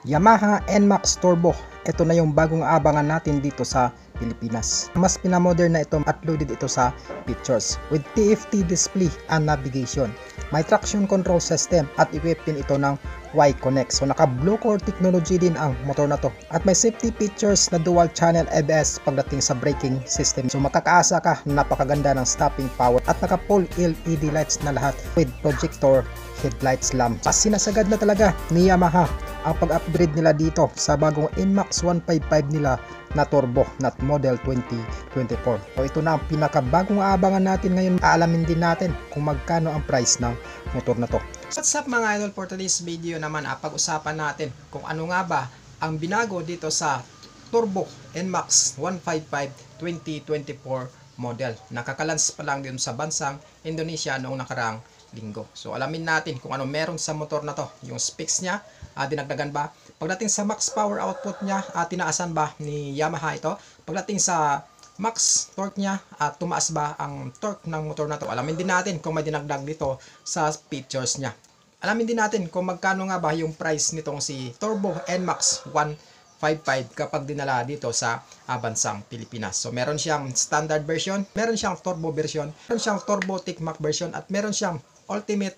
Yamaha NMAX Turbo. Ito na yung bagong abangan natin dito sa Pilipinas. Mas pinamodern na ito at loaded ito sa features with TFT display and navigation. May traction control system at equipped din ito ng Y-Connect. So naka Blue Core technology din ang motor na to. At may safety features na dual channel ABS pagdating sa braking system. So makakaasa ka na napakaganda ng stopping power at naka full LED lights na lahat with projector headlights lamp. Mas sinasagad na talaga ni Yamaha ang pag-upgrade nila dito sa bagong NMAX 155 nila na turbo na model 2024. So ito na ang pinakabagong aabangan natin ngayon. Aalamin din natin kung magkano ang price ng motor na to. What's up mga idol, for today's video naman pag-usapan natin kung ano nga ba ang binago dito sa turbo NMAX 155 2024 model. Nakakalans pa lang din sa bansang Indonesia noong nakaraang linggo. So alamin natin kung ano meron sa motor na to. Yung specs niya, dinagdagan ba? Pagdating sa max power output niya, tinaasan ba ni Yamaha ito? Pagdating sa max torque niya, tumaas ba ang torque ng motor na to? Alamin din natin kung may dinagdag dito sa features niya. Alamin din natin kung magkano nga ba yung price nitong si Turbo NMAX 155 kapag dinala dito sa bansang Pilipinas. So meron siyang standard version, meron siyang turbo version, meron siyang turbo TicMac version at meron siyang ultimate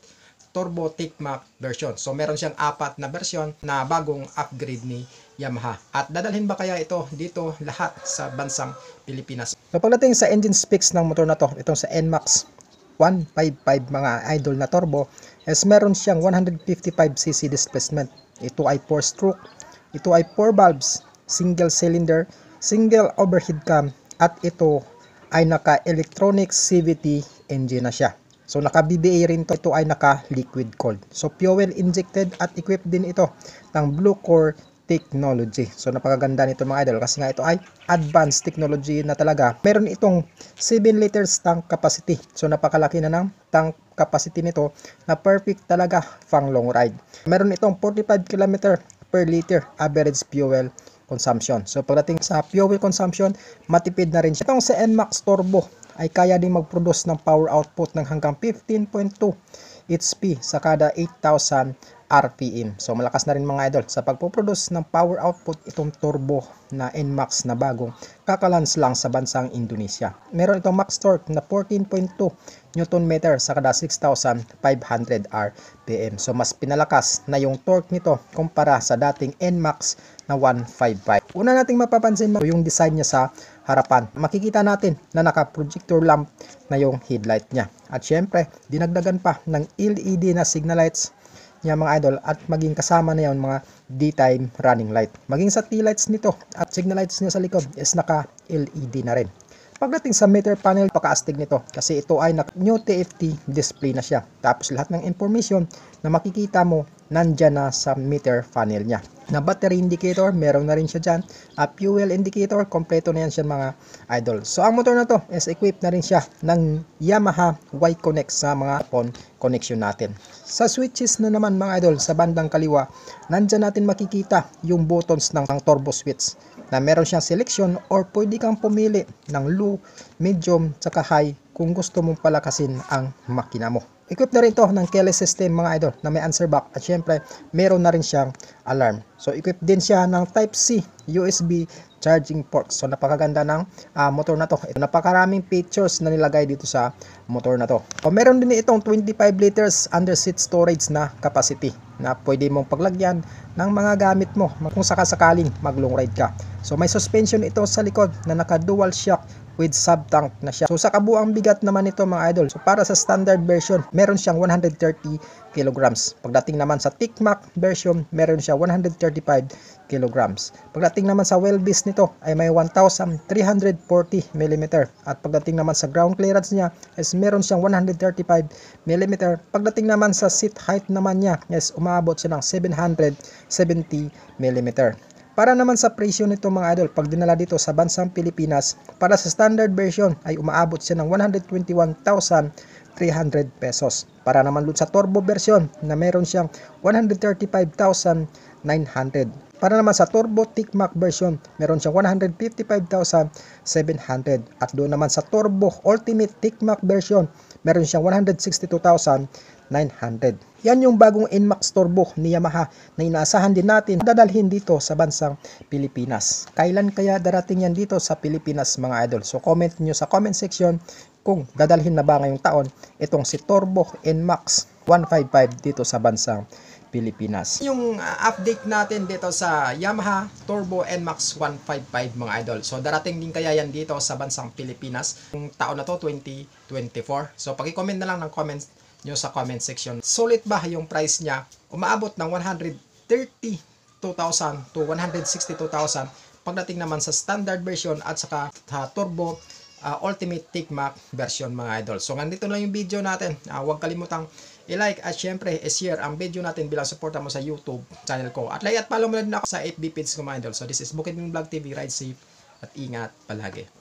turbo TicMac version. So meron siyang apat na version na bagong upgrade ni Yamaha. At dadalhin ba kaya ito dito lahat sa bansang Pilipinas? So pagdating sa engine specs ng motor na to, itong sa NMAX 155 mga idol na turbo, is meron siyang 155cc displacement. Ito ay 4 stroke, ito ay 4 valves, single cylinder, single overhead cam, at ito ay naka electronic CVT engine na siya. So naka BBA rin to, ito ay naka liquid cooled. So fuel injected at equipped din ito ng Blue Core technology. So napakaganda nito mga idol kasi nga ito ay advanced technology na talaga. Meron itong 7 liters tank capacity. So napakalaki na ng tank capacity nito na perfect talaga pang long ride. Meron itong 45 km per liter average fuel consumption. So pagdating sa fuel consumption, matipid na rin siya. Itong sa NMAX Turbo ay kaya din mag-produce ng power output ng hanggang 15.2 HP sa kada 8,000 RPM. So malakas na rin mga idol sa pagpo-produce ng power output itong turbo na NMAX na bagong kakalans lang sa bansang Indonesia. Meron itong max torque na 14.2 Nm sa kada 6,500 RPM. So mas pinalakas na yung torque nito kumpara sa dating NMAX na 155. Una nating mapapansin yung design niya sa harapan. Makikita natin na naka-projector lamp na yung headlight niya. At syempre, dinagdagan pa ng LED na signal lights niya mga idol at maging kasama na yung mga daytime running light. Maging sa tail lights nito at signal lights niya sa likod is naka-LED na rin. Pagdating sa meter panel, pakaastig nito kasi ito ay new TFT display na siya. Tapos lahat ng information na makikita mo nandyan na sa meter panel niya. Na battery indicator, meron na rin siya dyan. Fuel indicator, kompleto na yan siya mga idol. So ang motor na to is equipped na rin siya ng Yamaha Y-Connect sa mga phone connection natin. Sa switches na naman mga idol, sa bandang kaliwa, nandyan natin makikita yung buttons ng turbo switch na meron siyang selection or pwede kang pumili ng low, medium, saka high kung gusto mong palakasin ang makina mo. Equipped na rin to ng keyless system mga idol na may answer back at syempre meron na rin siyang alarm. So equipped din siya ng Type-C USB charging port. So napakaganda ng motor na to. Ito, napakaraming features na nilagay dito sa motor na to. O meron din itong 25 liters under seat storage na capacity na pwede mong paglagyan ng mga gamit mo kung sakasakaling mag long ride ka. So may suspension ito sa likod na naka dual shock with sub-tank na siya. So sa kabuang bigat naman ito mga idol. So para sa standard version, meron siyang 130 kilograms. Pagdating naman sa TicMac version, meron siya 135 kilograms. Pagdating naman sa wheelbase nito ay may 1,340 mm. At pagdating naman sa ground clearance niya is meron siyang 135 mm. Pagdating naman sa seat height naman niya is umaabot siya ng 770 mm. Para naman sa presyo nito mga idol, pag dinala dito sa bansang Pilipinas, para sa standard version ay umaabot siya ng 121,300 pesos. Para naman dun sa turbo version na meron siyang 135,900. Para naman sa turbo TicMac version, meron siyang 155,700. At doon naman sa turbo Ultimate TicMac version, meron siyang 162,900. Yan yung bagong NMAX Turbo ni Yamaha na inaasahan din natin dadalhin dito sa bansang Pilipinas. Kailan kaya darating yan dito sa Pilipinas mga idol? So comment nyo sa comment section kung dadalhin na ba ngayong taon itong si Turbo NMAX 155 dito sa bansang Pilipinas. Yung update natin dito sa Yamaha Turbo NMAX 155 mga idol. So darating din kaya yan dito sa bansang Pilipinas yung taon na to 2024. So paki-comment na lang ng comments nyo sa comment section. Sulit ba yung price niya? Umaabot ng 132,000 to 162,000 pagdating naman sa standard version at saka turbo Ultimate TicMac version mga idol. So nandito lang yung video natin. Huwag kalimutang i-like at syempre i-share ang video natin bilang suporta mo sa YouTube channel ko. At like at follow mo na din ako sa FB page ko mga idol. So this is Bukidnon Vlog TV. Ride safe at ingat palagi.